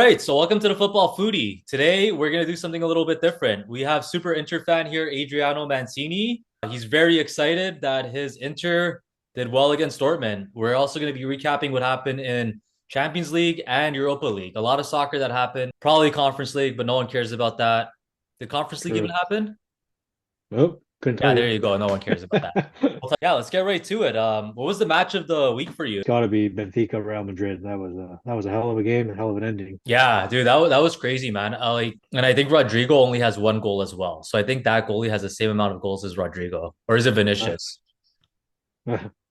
All right, so welcome to the Football Foodie. Today we're gonna do something a little bit different. We have Super Inter fan here, Adriano Mancini. He's very excited that his Inter did well against Dortmund. We're also gonna be recapping what happened in Champions League and Europa League. A lot of soccer that happened, probably Conference League, but no one cares about that. Did Conference League even True. happen? Nope, couldn't Yeah, tell there you. you go. No one cares about that. Yeah, let's get right to it. What was the match of the week for you? It's got to be Benfica Real Madrid. That was a hell of a game, a hell of an ending. Yeah, dude, that was crazy, man. And I think Rodrigo only has one goal as well. So I think that goalie has the same amount of goals as Rodrigo, or is it Uh, Vinicius?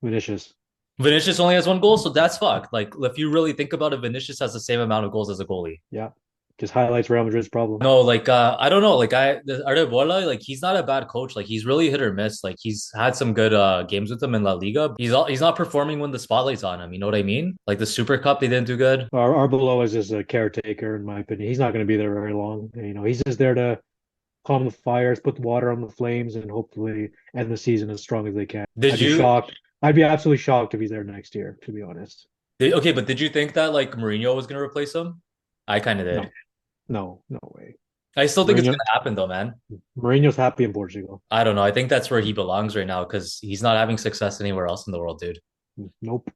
Vinicius. Vinicius only has one goal, so that's fucked. Like, if you really think about it, Vinicius has the same amount of goals as a goalie. Yeah, just highlights Real Madrid's problem. No, like I don't know. Like Arebola, like he's not a bad coach. Like he's really hit or miss. Like he's had some good games with them in La Liga. He's not performing when the spotlight's on him. You know what I mean? Like the Super Cup, they didn't do good. Arbeloa is just a caretaker, in my opinion. He's not going to be there very long. He's just there to calm the fires, put the water on the flames, and hopefully end the season as strong as they can. Did I'd be you shocked. I'd be absolutely shocked if he's there next year, to be honest. okay, but did you think that like Mourinho was gonna replace him? I kind of No, did. no way. I still think it's Mourinho, gonna happen though, man. Mourinho's happy in Portugal. I don't know. I think that's where he belongs right now because he's not having success anywhere else in the world, dude. Nope.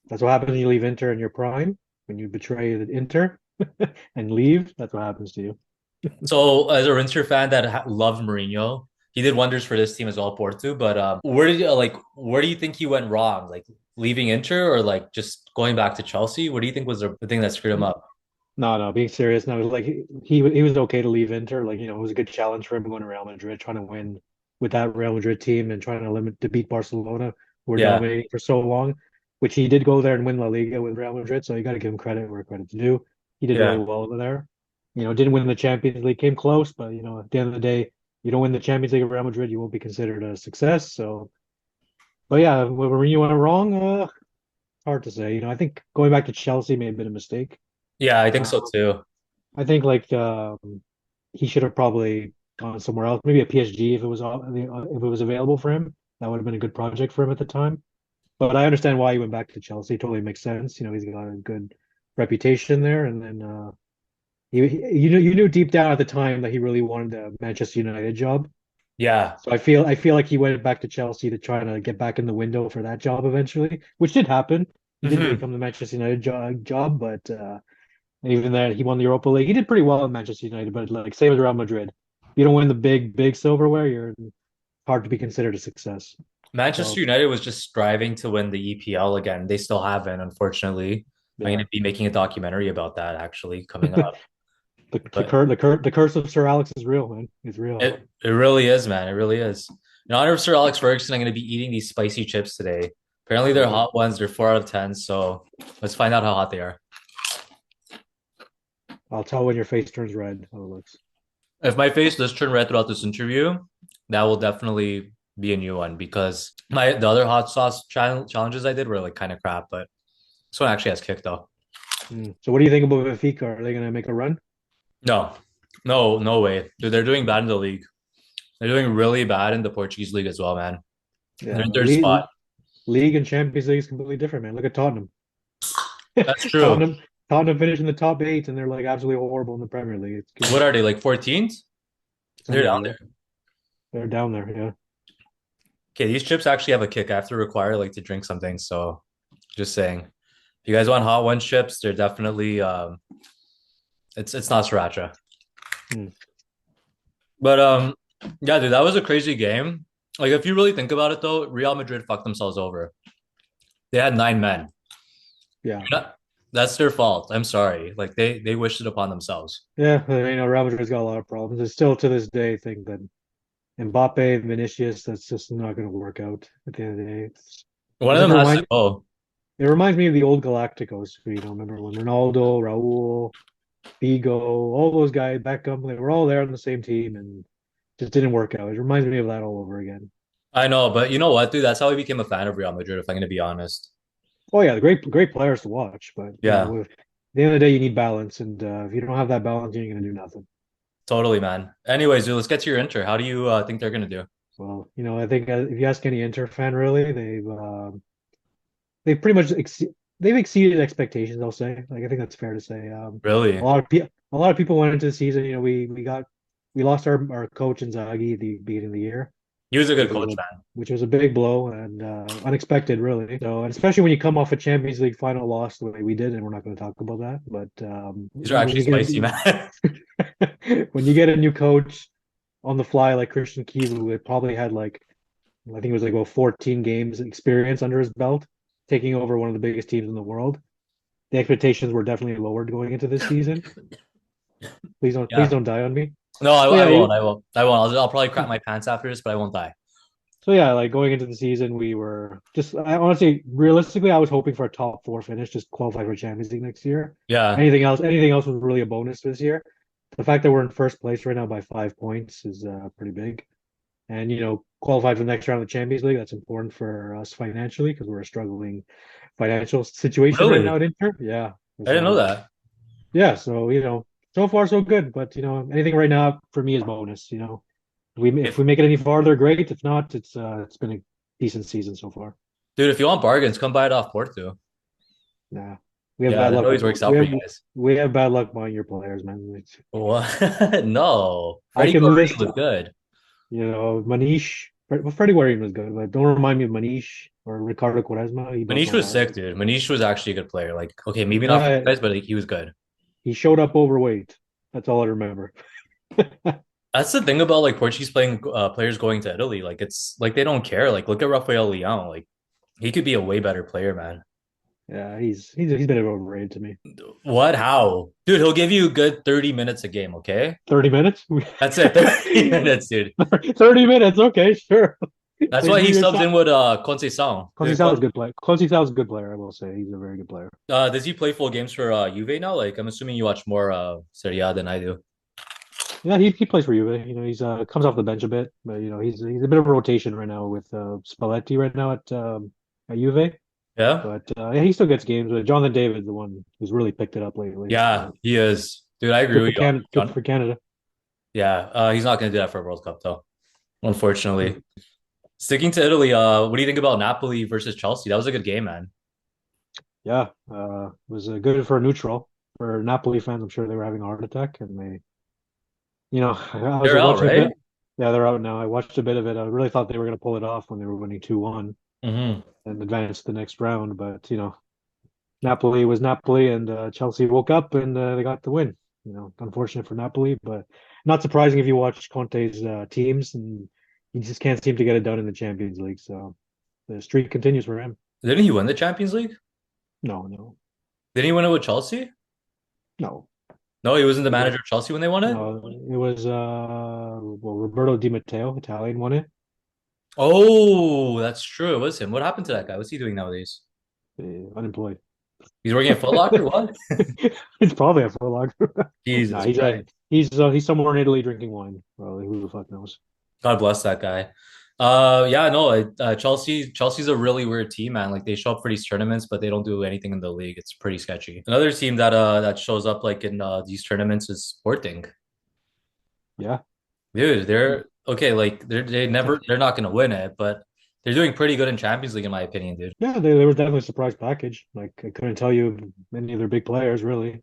That's what happens when you leave Inter in your prime, when you betray the Inter and leave. That's what happens to you. So, as a Inter fan that loved Mourinho, he did wonders for this team as well, Porto. But where do you think he went wrong? Like leaving Inter or like just going back to Chelsea? What do you think was the thing that screwed him up? No, no, being serious. No, like he was okay to leave Inter. Like, it was a good challenge for him going to Real Madrid, trying to win with that Real Madrid team and trying to beat Barcelona, who were Yeah, dominating for so long, which he did go there and win La Liga with Real Madrid. So you got to give him credit where credit's due. He did really yeah. well over there. Didn't win the Champions League, came close, but at the end of the day, you don't win the Champions League at Real Madrid, you won't be considered a success. So, but yeah, where Mourinho went wrong, hard to say. I think going back to Chelsea may have been a mistake. Yeah, I think Uh, so too. I think like he should have probably gone somewhere else, maybe a PSG if it was available for him. That would have been a good project for him at the time. But I understand why he went back to Chelsea. It totally makes sense. He's got a good reputation there, and then you knew deep down at the time that he really wanted a Manchester United job. Yeah. So I feel like he went back to Chelsea to try to get back in the window for that job eventually, which did happen. He did Hmm. become the Manchester United job, but and even that he won the Europa League. He did pretty well at Manchester United, but like same as Real Madrid. If you don't win the big silverware, you're hard to be considered a success. Manchester So United was just striving to win the EPL again. They still haven't, unfortunately. I'm going yeah, to be making a documentary about that actually coming up. But the curse of Sir Alex is real, man. It's real. it really is, man. It really is. In honor of Sir Alex Ferguson, I'm going to be eating these spicy chips today. Apparently, they're Oh, hot ones. They're 4 out of 10. So let's find out how hot they are. I'll tell when your face turns red how it looks. If my face does turn red throughout this interview, that will definitely be a new one because the other hot sauce challenges I did were like kind of crap. But this one actually has kick though. So what do you think about Benfica? Are they gonna make a run? No, no, no way. Dude, they're doing bad in the league. They're doing really bad in the Portuguese league as well, man. They're Yeah, in third spot. league and Champions League is completely different, man. Look at Tottenham. That's true. Tottenham Tottenham finished in the top eight, and they're like absolutely horrible in the Premier League. What are they like 14th? It's They're down unreal. there. They're down there, yeah. Okay, these chips actually have a kick. I have to require like to drink something. So just saying. If you guys want hot one chips, they're definitely it's not sriracha. Hmm. But yeah, dude, that was a crazy game. Like if you really think about it though, Real Madrid fucked themselves over. They had 9 men. Yeah. That's their fault. I'm sorry. Like they wished it upon themselves. Yeah, Real Madrid's got a lot of problems. I still to this day think that Mbappe and Vinicius, that's just not going to work out at the end of the day. One It of just them has to reminds go. it reminds me of the old Galacticos. Remember when Ronaldo, Raul, Figo, all those guys, Beckham, they were all there on the same team and just didn't work out. It reminds me of that all over again. I know, but you know what, dude? That's how I became a fan of Real Madrid, if I'm gonna be honest. Oh yeah, great players to watch, but Yeah, at the end of the day, you need balance, and if you don't have that balance, you ain't gonna do nothing. totally, man. Anyways, dude, let's get to your Inter. How do you think they're gonna do? Well, I think if you ask any Inter fan, really, they've pretty much they've exceeded expectations, I'll say. Like I think that's fair to say. Really? A lot of people went into the season, we lost our coach Inzaghi at the beginning of the year, He was a good which was coach, a man. which was a big blow and unexpected, really. So, and especially when you come off a Champions League final loss the way we did, and we're not going to talk about that. But These are when actually you spicy, man. get when you get a new coach on the fly like Christian Kivu, it probably had like I think it was like about 14 games experience under his belt, taking over one of the biggest teams in the world. The expectations were definitely lowered going into this season. Please Yeah. don't die on me. No, So I yeah, won't. I won't. I won't. I'll probably crap my pants after this, but I won't die. like going into the season, we were just I honestly, realistically, I was hoping for a top four finish, just qualify for Champions League next year. Yeah. Anything else was really a bonus this year. The fact that we're in first place right now by 5 points is pretty big. And qualified for the next round of the Champions League. That's important for us financially because we're a struggling financial situation right now Really? at Inter. Yeah. I didn't know So that. yeah, so so far so good. But anything right now for me is bonus. If If we make it any farther, great. If not, it's been a decent season so far. dude, if you want bargains, come buy it off Porto. Nah, we have Yeah, bad that luck. always works out We for have you guys. we have bad luck buying your players, man. What? No. I Freddie can Guarini list, was good. Manish. Well, Freddie Waring was good, but don't remind me of Manish or Ricardo Quaresma. He broke Manish my was heart. sick, dude. Manish was actually a good player. Like, okay, maybe not for you Yeah, guys, but like, he was good. he showed up overweight. That's all I remember. That's the thing about like Portuguese playing players going to Italy. Like, it's like they don't care. Like, look at Rafael Leão. Like, he could be a way better player, man. Yeah, he's been overrated to me. What? How? Dude, he'll give you a good 30 minutes a game, okay? 30 minutes? That's it. 30 minutes, dude. 30 minutes, okay, sure. That's why You're, he you're subs in with Conceição. Conceição is a good player. Conceição is a good player, I will say. He's a very good player. Does he play full games for Juve now? Like, I'm assuming you watch more Serie A than I do. Yeah, he plays for Juve. He's comes off the bench a bit, but he's a bit of a rotation right now with Spalletti right now at Juve. Yeah? But yeah, he still gets games. But Jonathan David's the one who's really picked it up lately. Yeah, So he is. Dude, I agree with you on Good John. for Canada. Yeah, he's not going to do that for a World Cup, though, unfortunately. Sticking to Italy, what do you think about Napoli versus Chelsea? That was a good game, man. Yeah, it was good for a neutral. For Napoli fans, I'm sure they were having a heart attack, and I was They're out, watching a bit. right? Yeah, they're out now. I watched a bit of it. I really thought they were going to pull it off when they were winning 2-1 Hmm. and advance to the next round. But Napoli was Napoli, and Chelsea woke up and they got the win. Unfortunate for Napoli, but not surprising if you watch Conte's teams, and he just can't seem to get it done in the Champions League. So the streak continues for him. Didn't he win the Champions League? No, no, Didn't he win it with Chelsea? no. No, he wasn't the It was, manager of Chelsea when they won it. no, it was Roberto Di Matteo, Italian, won it. Oh, that's true. It was him. What happened to that guy? What's he doing nowadays? Unemployed. He's working at Foot Locker? What? It's probably a full log. Nah, Jesus Christ. he's somewhere in Italy drinking wine. Probably who the fuck knows? God bless that guy. Yeah, no, Chelsea's a really weird team, man. Like they show up for these tournaments, but they don't do anything in the league. It's pretty sketchy. Another team that shows up like in these tournaments is Sporting. Yeah, Dude, they're okay, like they're not gonna win it, but they're doing pretty good in Champions League in my opinion, dude. yeah. They were definitely a surprise package. Like I couldn't tell you any of their big players really,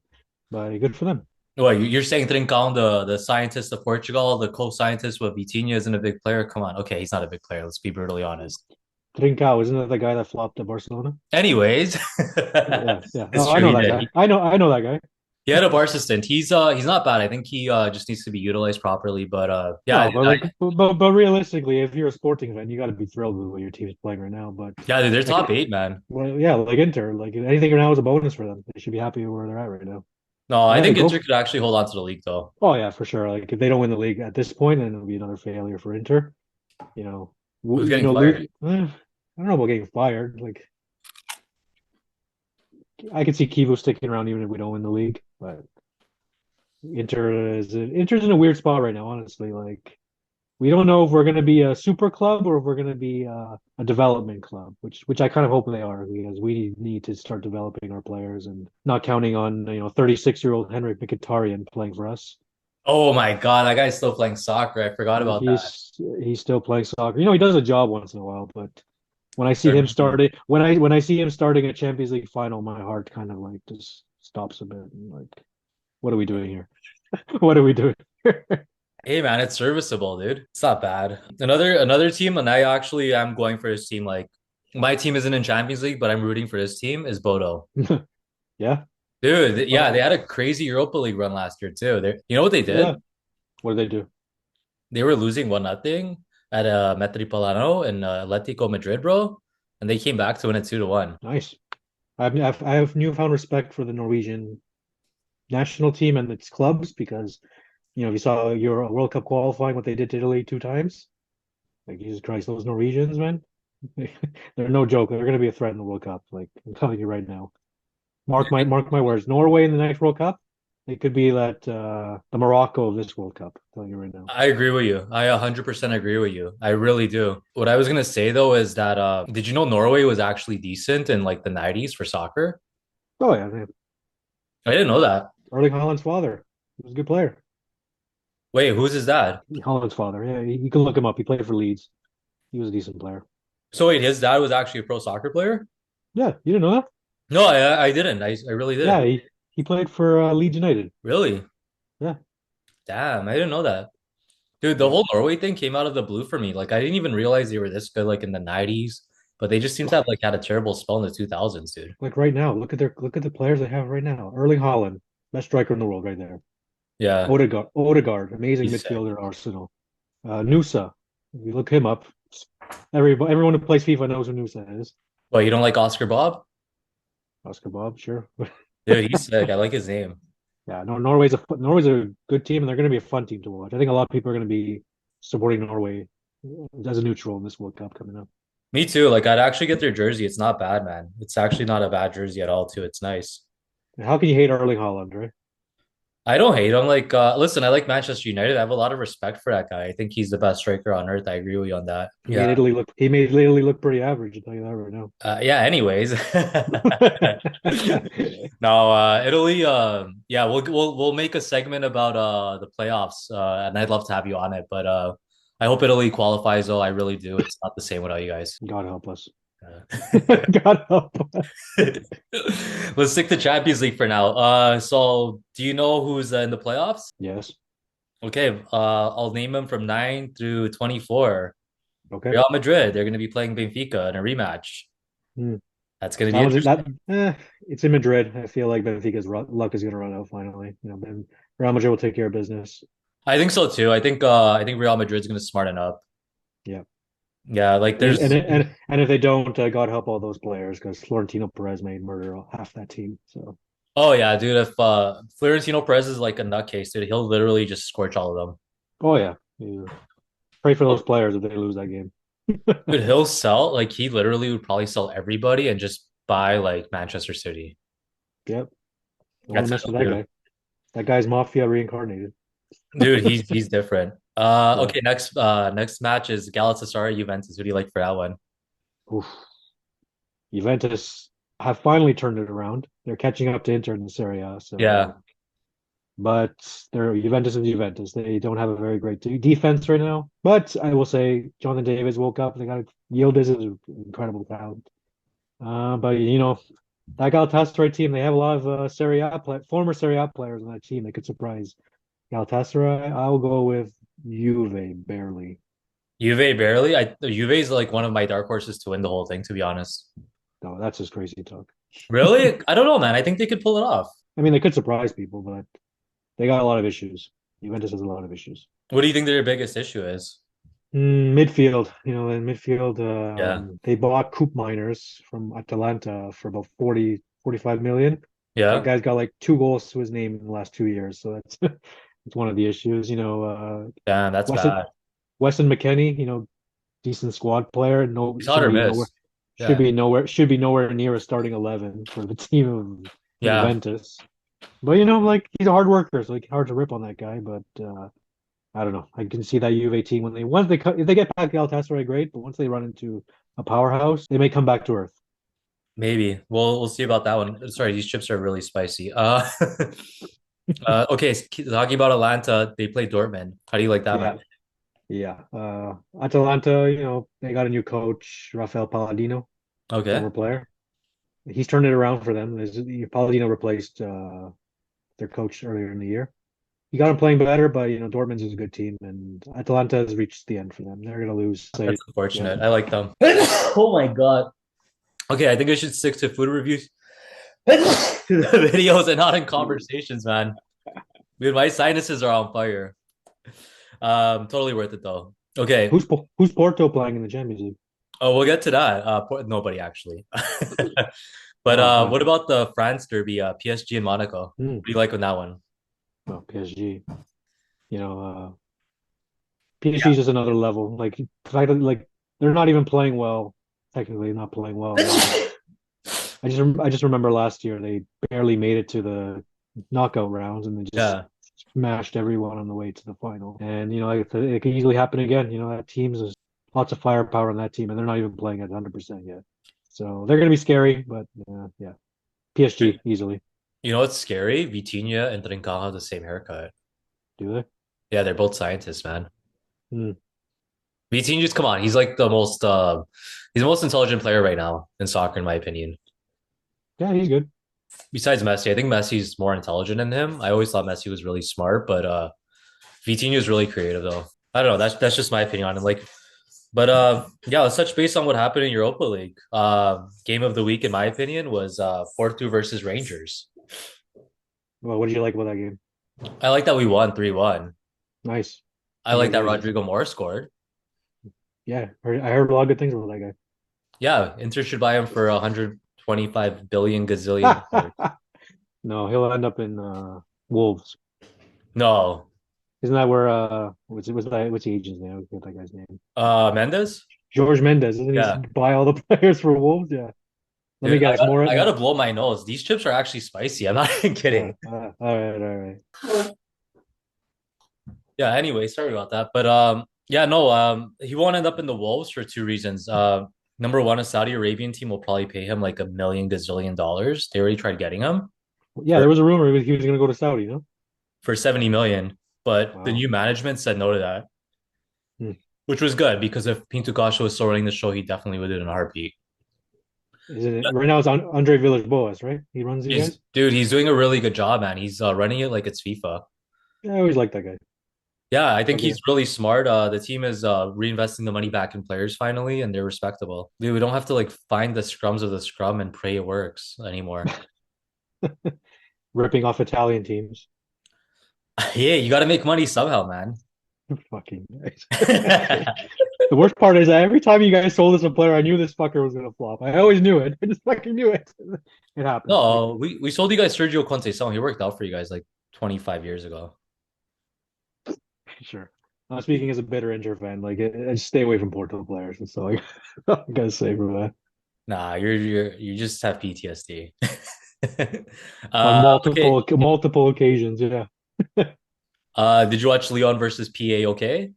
but good for them. What you're saying Trincão, the scientist of Portugal, the co-scientist with Vitinha isn't a big player? Come on. Okay, he's not a big player, let's be brutally honest. Trincao, isn't that the guy that flopped at Barcelona? Anyways, Yeah, yeah. it's Oh, I true know he that did. guy. I know that guy. He had a Barca stint. He's not bad. I think he just needs to be utilized properly. But yeah, No, but realistically, if you're a Sporting fan, you got to be thrilled with what your team's playing right now. But yeah, dude, they're like, top eight, man. well, yeah, like Inter, like anything right now is a bonus for them. They should be happy where they're at right now. No, I Yeah, think go. Inter could actually hold on to the league though. Oh yeah, for sure. Like if they don't win the league at this point, then it'll be another failure for Inter. You know, Who's getting fired? I don't know about getting fired. Like I could see Kivo sticking around even if we don't win the league, but Inter's in a weird spot right now. Honestly, like we don't know if we're going to be a super club or if we're going to be a development club, which I kind of hope they are because we need to start developing our players and not counting on 36-year-old Henrik Mkhitaryan playing for us. Oh my God, that guy's still playing soccer. I forgot about that. He's still playing soccer. He does a job once in a while, but When I see They're him mean. starting, when I see him starting a Champions League final, my heart kind of like just stops a bit. And like, what are we doing here? What are we doing here? Hey man, it's serviceable, dude. It's not bad. Another team, and I actually am going for his team. Like my team isn't in Champions League, but I'm rooting for his team. Is Bodo, Yeah. dude? Yeah, Well, they had a crazy Europa League run last year too. You know what they yeah. did? What do they do? They were losing 1-0 at Metropolitano in Atletico Madrid, bro, and they came back to win it 2-1. Nice. I have newfound respect for the Norwegian national team and its clubs because if you saw your World Cup qualifying, what they did to Italy two times, like Jesus Christ, those Norwegians, man, they're no joke. They're going to be a threat in the World Cup. Like I'm telling you right now. Mark my words. Norway in the next World Cup, it could be that the Morocco of this World Cup. I'm telling you right now. I agree with you. I 100% agree with you. I really do. What I was gonna say though is that did you know Norway was actually decent in like the 90s for soccer? Oh yeah, man. I didn't know that. Erling Haaland's father. He was a good player. Wait, who's his dad? Haaland's father. Yeah, you can look him up. He played for Leeds. He was a decent player. So wait, his dad was actually a pro soccer player? Yeah, you didn't know that? No, I didn't. I really Yeah, didn't. he played for Leeds United. Really? Yeah, Damn, I didn't know that. Dude, the yeah. whole Norway thing came out of the blue for me. Like I didn't even realize they were this good like in the 90s, but they just seem to have like had a terrible spell in the 2000s, dude. Like right now, look at the players they have right now. Erling Haaland, best striker in the world, right there. Yeah, Odegaard, amazing he's sick. midfielder at Arsenal. Nusa, if you look him up, everyone who plays FIFA knows who Nusa is. But you don't like Oscar Bob? Oscar Bob, sure. Dude, he's sick. I like his name. Yeah, no, Norway's a good team, and they're going to be a fun team to watch. I think a lot of people are going to be supporting Norway as a neutral in this World Cup coming up. Me too. Like I'd actually get their jersey. It's not bad, man. It's actually not a bad jersey at all, too. It's nice. And how can you hate Erling Haaland, right? I don't hate him. Like, listen, I like Manchester United. I have a lot of respect for that guy. I think he's the best striker on earth. I agree with you on that. Yeah. He made Italy look pretty average. I'll tell you that right now. Yeah. Anyways, no, Italy. Yeah, we'll make a segment about the playoffs, and I'd love to have you on it. But I hope Italy qualifies. Though I really do. It's not the same without you guys. God help us. Uh, God help us. Let's stick to Champions League for now. So do you know who's in the playoffs? Yes. Okay, I'll name them from 9 through 24. Okay. Real Madrid, they're going to be playing Benfica in a rematch. Hmm. That's going to That be one's that. interesting. It's in Madrid. I feel like Benfica's luck is going to run out finally. Ben Real Madrid will take care of business. I think so too. I think Real Madrid's going to smarten up. Yeah. Yeah, like there's And if they don't, God help all those players because Florentino Perez made murder half that team. So oh yeah, dude, if Florentino Perez is like a nutcase, dude, he'll literally just scorch all of them. oh yeah, you pray for those Oh, players if they lose that game. dude, he'll sell like he literally would probably sell everybody and just buy like Manchester City. Yep. Don't want to That's mess with how that he'll guy. That guy's mafia reincarnated. do. Dude, he's different. Yeah. Okay, next match is Galatasaray Juventus. Who do you like for that one? Oof. Juventus have finally turned it around. They're catching up to Inter in the Serie A. Yeah, But they're Juventus and Juventus. They don't have a very great defense right now. But I will say, Jonathan Davis woke up. They got Yildiz is an incredible talent. But that Galatasaray team, they have a lot of former Serie A players on that team. They could surprise Galatasaray. I'll go with Juve barely. Juve barely. Juve is like one of my dark horses to win the whole thing, to be honest. No, that's just crazy talk. Really? I don't know, man. I think they could pull it off. I mean, they could surprise people, but they got a lot of issues. Juventus has a lot of issues. What do you think their biggest issue is? Midfield, in midfield, Yeah. they bought Coop Miners from Atalanta for about 45 million. That Yeah. guy's got like two goals to his name in the last 2 years, so that's it's one of the issues. Damn, that's Weston bad. Weston McKennie, decent squad player. No, He's hot or miss. Yeah. should be nowhere near a starting 11 for the team of Yeah. Juventus. But like he's a hard worker, so like hard to rip on that guy. But I don't know. I can see that Juve team when once they if they get past Galatasaray, great. But once they run into a powerhouse, they may come back to earth. Maybe. We'll see about that one. Sorry, these chips are really spicy. Okay, talking about Atlanta, they play Dortmund. How do you like that Yeah, match? Yeah. Atalanta, they got a new coach, Rafael Palladino, Okay. former player. He's turned it around for them. Palladino replaced their coach earlier in the year. He got him playing better, but Dortmund's is a good team, and Atalanta has reached the end for them. They're gonna lose. Say, That's yeah. unfortunate. I like them. Oh my God. Okay, I think I should stick to food reviews, to the videos, and not in conversations, man. Dude, my sinuses are on fire. Totally worth it though. Okay. Who's Porto playing in the Champions League? Oh, we'll get to that. Nobody actually. But Oh, okay. what about the France derby, PSG and Monaco? Hmm. What do you like with that one? Well, PSG. You know, PSG is just another level. Like, like they're not even playing well. Technically, not playing well at all. Yeah. I just remember last year they barely made it to the knockout rounds and they just Yeah. smashed everyone on the way to the final. And it could easily happen again. That team's there's lots of firepower on that team, and they're not even playing at 100% yet. So they're going to be scary, but yeah, PSG easily. You know what's scary? Vitinha and Trincao have the same haircut. Do they? Yeah, they're both scientists, man. Hmm. Vitinha, just come on. He's the most intelligent player right now in soccer, in my opinion. Yeah, he's good. Besides Messi, I think Messi's more intelligent than him. I always thought Messi was really smart, but Vitinha is really creative though. I don't know. That's just my opinion on it. But yeah, let's touch base on what happened in Europa League. Game of the week, in my opinion, was Porto versus Rangers. Well, what did you like about that game? I like that we won 3-1. Nice. I like that Congratulations. Rodrigo Moore scored. Yeah, I heard a lot of good things about that Yeah, Inter should buy him for 125 billion gazillion guy. dollars. No, he'll end up in Wolves. No, Isn't that where what's the agent's name? I forget that guy's name. Mendes. George Mendes, isn't he Yeah, buy all the players for Wolves? Yeah. Let me dude, guess. More. I gotta blow my nose. These chips are actually spicy. I'm not even kidding. All right, all right. Yeah. Anyway, sorry about that, but yeah, no, he won't end up in the Wolves for two reasons. Number one, a Saudi Arabian team will probably pay him like a million gazillion dollars. They already tried getting him Yeah, for there was a rumor he was going to go to Saudi. No. 70 million, but the Wow. new management said no to that, Hmm. which was good because if Pinto Costa was still running the show, he definitely would do it in a heartbeat. Is it right now? It's Andre Villas-Boas, right? He runs you He's guys. dude, he's doing a really good job, man. He's running it like it's FIFA. Yeah, I always liked that guy. Yeah, I think Okay. he's really smart. The team is reinvesting the money back in players finally, and they're respectable. Dude, we don't have to like find the scrums of the scrum and pray it works anymore. Ripping off Italian teams. Yeah, you got to make money somehow, man. Fucking nice. The worst part is that every time you guys sold us a player, I knew this fucker was gonna flop. I always knew it. I just fucking knew it. It happened. No, we sold you guys Sergio Conte song. He worked out for you guys like 25 years ago. Sure. Speaking as a bitter Inter fan, like I just stay away from Porto players, and so I gotta say for that. Nah, you just have PTSD. On Okay. multiple occasions, yeah. Did you watch Leon versus PA? Okay.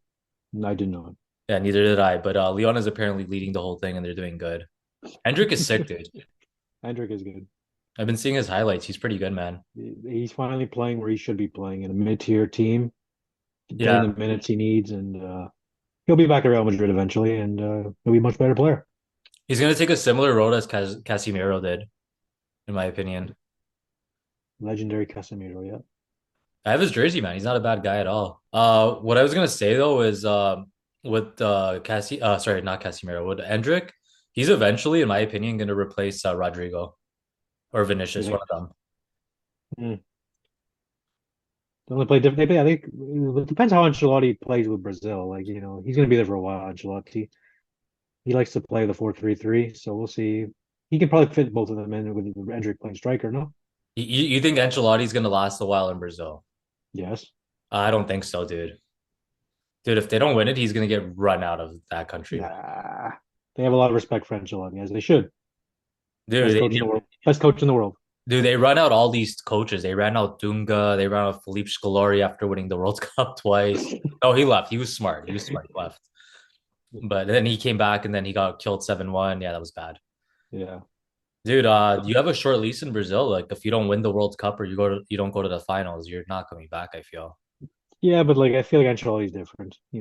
I did not. Yeah, neither did I. But Leon is apparently leading the whole thing, and they're doing good. Hendrick is sick, dude. Hendrick is good. I've been seeing his highlights. He's pretty good, man. He's finally playing where he should be playing in a mid-tier team, getting the Yeah, minutes he needs, and he'll be back at Real Madrid eventually, and he'll be a much better player. he's gonna take a similar road as Casimiro did, in my opinion. Legendary Casemiro, yeah. I have his jersey, man. He's not a bad guy at all. What I was gonna say though is, with sorry, not Casimiro, with Hendrick, he's eventually, in my opinion, gonna replace Rodrigo or You Vinicius, one think? of them. Hmm. They only play different. I think it depends how Ancelotti plays with Brazil. Like, he's going to be there for a while. Ancelotti. He likes to play the 4-3-3, so we'll see. He can probably fit both of them in with Hendrick playing striker. No. You think Ancelotti's gonna last a while in Brazil? Yes. I don't think so, dude. Dude, if they don't win it, he's gonna get run out of that country, man. Nah. They have a lot of respect for Ancelotti, as they should. Dude, Best coach in the world. Best coach in the world. they run out all these coaches. They ran out Dunga. They ran out Philippe Scolari after winning the World Cup twice. Oh, he left. He was smart. He was smart. He left. But then he came back and then he got killed 7-1. Yeah, that was bad. Yeah. Dude, you have a short lease in Brazil. Like if you don't win the World Cup or you don't go to the finals, you're not coming back, I feel. Yeah, but like I feel like Ancelotti's different. He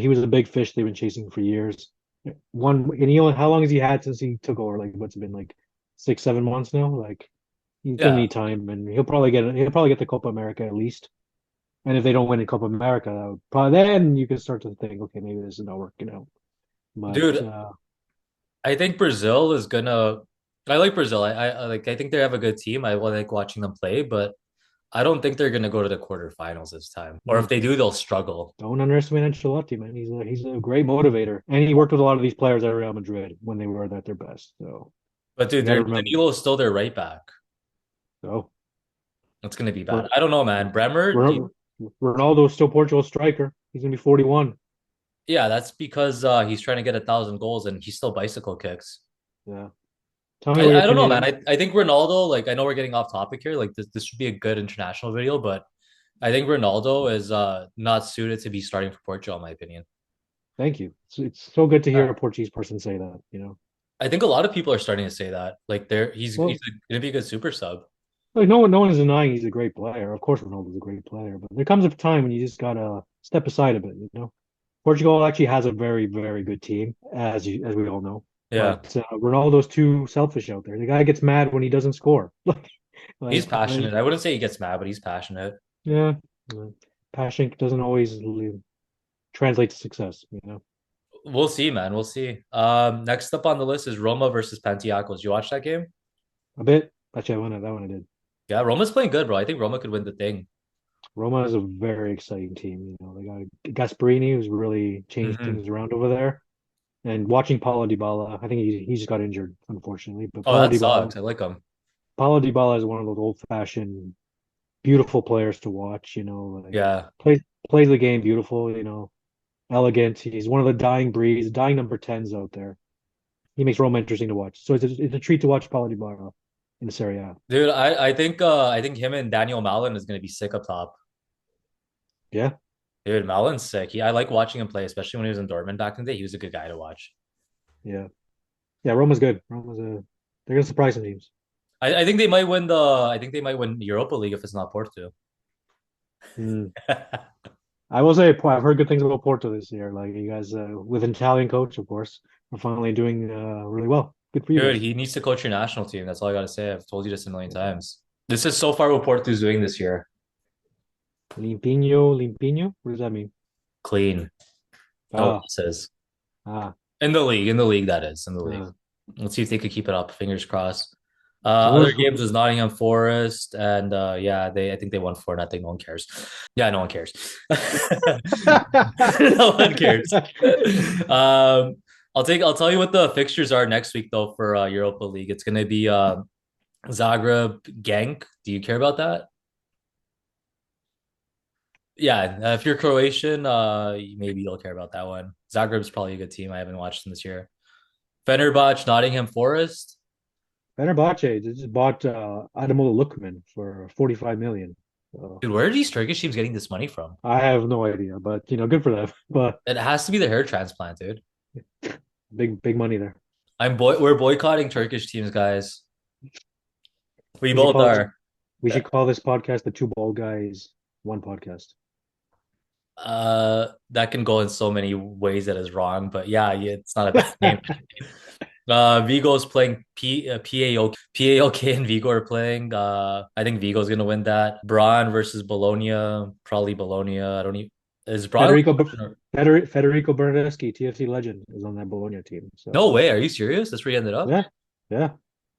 was a big fish they've been chasing for years. How long has he had since he took over? Like what's it been like 6, 7 months now? Like he's gonna Yeah. need time, and he'll probably get the Copa America at least. And if they don't win in Copa America, that would probably then you can start to think, okay, maybe this is not working out. But Dude, I think Brazil is gonna. I like Brazil. I think they have a good team. I like watching them play, but I don't think they're gonna go to the quarterfinals this time. Or if mm, they do, they'll struggle. don't underestimate Ancelotti, man. He's a great motivator, and he worked with a lot of these players at Real Madrid when they were at their best. So But dude, you got to their remember. Danilo is still their right back. So That's gonna be bad. we're, I don't know, man. Bremer, we're, Ronaldo's still Portugal's striker. He's gonna be 41. yeah, that's because he's trying to get 1,000 goals and he still bicycle kicks. Yeah. Tell me I, what your I don't know, man. opinion. I think Ronaldo, like I know we're getting off topic here. Like this should be a good international video, but I think Ronaldo is not suited to be starting for Portugal, in my opinion. Thank you. It's so good to hear Uh, a Portuguese person say that. I think a lot of people are starting to say that. Like he's Well, gonna be a good super sub. like no one is denying he's a great player. Of course, Ronaldo's a great player, but there comes a time when you just gotta step aside a bit. Portugal actually has a very, very good team, as we all know. Yeah. But Ronaldo's too selfish out there. The guy gets mad when he doesn't score. He's Like, passionate. I wouldn't say he gets mad, but he's passionate. yeah, passion doesn't always translate to success. We'll see, man. We'll see. Next up on the list is Roma versus Panathinaikos. You watch that game? A bit. Actually, that one I did. Yeah, Roma's playing good, bro. I think Roma could win the thing. Roma is a very exciting team. They got Gasperini, who's really changed Hmm. things around over there. And watching Paulo Dybala, I think he just got injured, unfortunately. But Oh, that sucks. I like him. Paulo Dybala is one of those old-fashioned, beautiful players to watch. Like Yeah. plays the game beautiful. Elegant. He's one of the dying breeds, dying number tens out there. He makes Roma interesting to watch. So it's a treat to watch Paulo Dybala in the Serie A. Dude, I think him and Daniel Mallon is gonna be sick up top. Yeah, Dude, Mallon's sick. I like watching him play, especially when he was in Dortmund back in the day. He was a good guy to watch. yeah, yeah. Roma's good. They're gonna surprise some teams. I think they might win the I think they might win the Europa League if it's not Porto. Mm. I will say I've heard good things about Porto this year. Like you guys, with an Italian coach, of course, are finally doing really well. Good for you Dude, guys. he needs to coach your national team. That's all I gotta say. I've told you this a million times. This is so far what Porto's doing this year. Limpinho. What does that mean? Clean. No Ah, losses. ah, In the league, that is. In the league. ah. Let's see if they could keep it up. Fingers crossed. Who's Other games was Nottingham Forest, and yeah, I think they won 4-0. No one cares. Yeah, no one cares. No one cares. Um, I'll tell you what the fixtures are next week though for Europa League. It's gonna be Zagreb Genk. Do you care about that? Yeah, if you're Croatian, maybe you'll care about that one. Zagreb's probably a good team. I haven't watched them this year. Fenerbahce, Nottingham Forest. Fenerbahce just bought Ademola Lookman for 45 million. So Dude, where are these Turkish teams getting this money from? I have no idea, but good for them. But It has to be the hair transplant, dude. big money there. We're boycotting Turkish teams, guys. We We should both call this are. we should call this podcast the Two Bald Guys One Podcast. That can go in so many ways that is wrong, but yeah, it's not a bad name. Vigo's playing PAOK and Vigo are playing. I think Vigo's gonna win that. Braun versus Bologna, probably Bologna. I don't even is Braun. Federico Federico Bernardeschi, TFC legend, is on that Bologna team. No So way. Are you serious? That's where he ended up? yeah, yeah.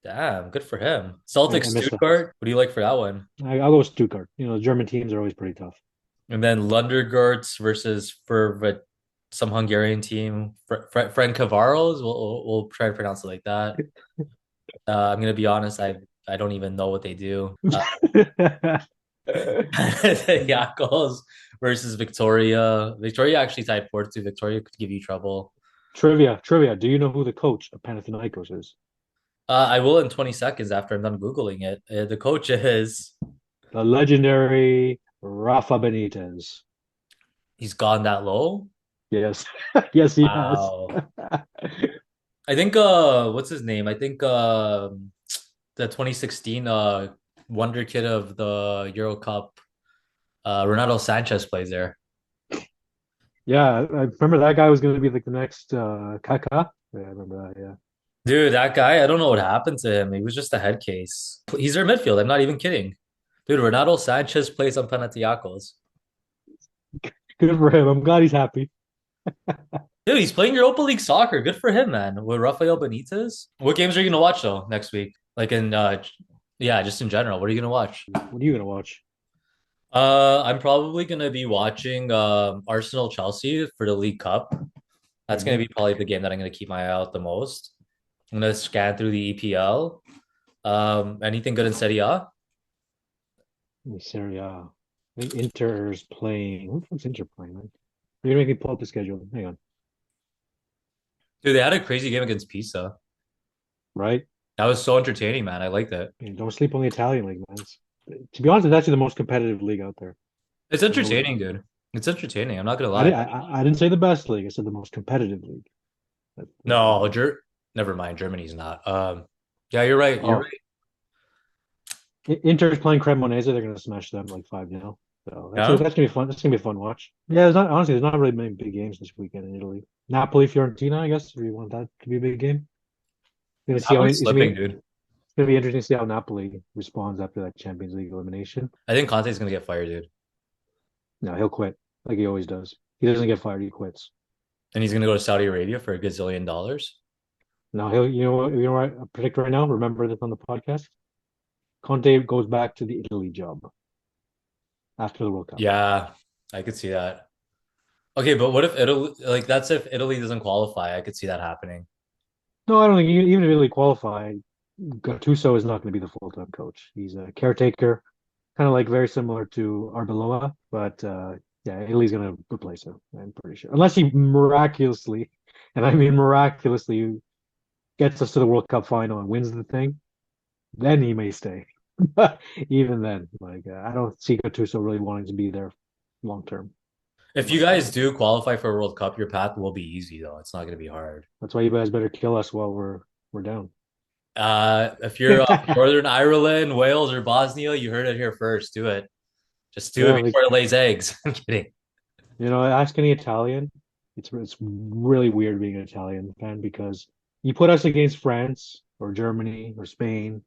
Damn, good for him. Celtic I miss that. Stuttgart. What do you like for that one? I'll go with Stuttgart. German teams are always pretty tough. And then Lundergorts versus for some Hungarian team. Frank Cavaros. We'll try to pronounce it like that. I'm gonna be honest. I don't even know what they do. Yakos versus Victoria. Victoria actually tied 4-2. Victoria could give you trouble. Trivia. Do you know who the coach of Panathinaikos is? I will in 20 seconds after I'm done Googling it. The coach is The legendary Rafa Benitez. he's gone that low. Yes, yes, he has. Wow. I think what's his name? I think the 2016 wonder kid of the Euro Cup. Renato Sanchez plays there. Yeah, I remember that guy was going to be like the next Kaká. Yeah, I remember that. Yeah, Dude, that guy, I don't know what happened to him. He was just a head case. He's their midfield. I'm not even kidding. Dude, Renato Sanchez plays on Panathinaikos. good for him. I'm glad he's happy. Dude, he's playing Europa League soccer. Good for him, man. With Rafael Benitez. What games are you gonna watch though next week? Like in yeah, just in general. What are you gonna watch? What are you gonna watch? I'm probably gonna be watching Arsenal Chelsea for the League Cup. That's gonna Hmm. be probably the game that I'm gonna keep my eye out the most. I'm gonna scan through the EPL. Anything good in Serie A? Serie A. I think Inter's playing. Who the fuck's Inter playing, man? You're gonna make me pull up the schedule. Hang on. Dude, they had a crazy game against Pisa. Right? That was so entertaining, man. I liked it. I mean, don't sleep on the Italian league, man. To be honest, it's actually the most competitive league out there. It's I know entertaining, dude. It's entertaining. I'm not gonna I, lie. didn't- I didn't say the best league. I said the most competitive league. No, never mind. Germany's not. Yeah, you're right. You're Oh, right. Inter's playing Cremonese. They're gonna smash them like 5-0. So Yeah, that's gonna be fun. That's gonna be a fun watch. Yeah, there's not honestly there's not really many big games this weekend in Italy. Napoli, Fiorentina, I guess if you want that to be a big game. Gonna see how Napoli's it's gonna be slipping, dude. it's gonna be interesting to see how Napoli responds after that Champions League elimination. I think Conte's gonna get fired, dude, No, he'll quit like he always does. He doesn't get fired, he quits. and he's gonna go to Saudi Arabia for a gazillion dollars. No, he'll you know what I predict right now? Remember this on the podcast? Conte goes back to the Italy job after the World Cup. Yeah, I could see that. Okay, but what if Italy? Like, that's if Italy doesn't qualify. I could see that happening. No, I don't think even if Italy qualify, Gattuso is not going to be the full-time coach. He's a caretaker, kind of like very similar to Arbeloa, but yeah, Italy's going to replace him. I'm pretty sure, unless he miraculously, and I mean miraculously, gets us to the World Cup final and wins the thing, then he may stay. But even then, like I don't see Gattuso really wanting to be there long term, in If my you guys opinion. do qualify for a World Cup, your path will be easy though. It's not gonna be hard. That's why you guys better kill us while we're down. If you're Northern Ireland, Wales, or Bosnia, you heard it here first. Do it. Just do it Yeah, like before it lays eggs. I'm kidding. ask any Italian. It's really weird being an Italian fan because you put us against France or Germany or Spain,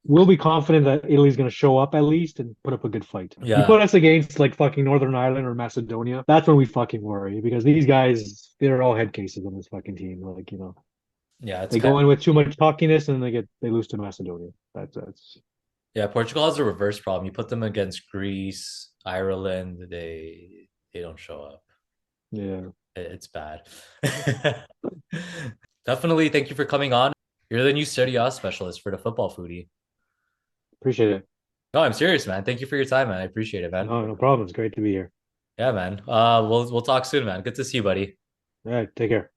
we'll be confident that Italy's going to show up at least and put up a good fight. You Yeah, put us against like fucking Northern Ireland or Macedonia, that's when we fucking worry because these guys, they're all head cases on this fucking team. Like, yeah. It's they kind go of in with too much cockiness and they lose to Macedonia. That's yeah. Portugal has a reverse problem. You put them against Greece, Ireland, they don't show up. yeah. It's bad. Definitely. Thank you for coming on. You're the new Serie A specialist for the football foodie. Appreciate it. No, I'm serious, man. Thank you for your time, man. I appreciate it, man. No, no problem. It's great to be here. Yeah, man. We'll talk soon, man. Good to see you, buddy. All right, take care.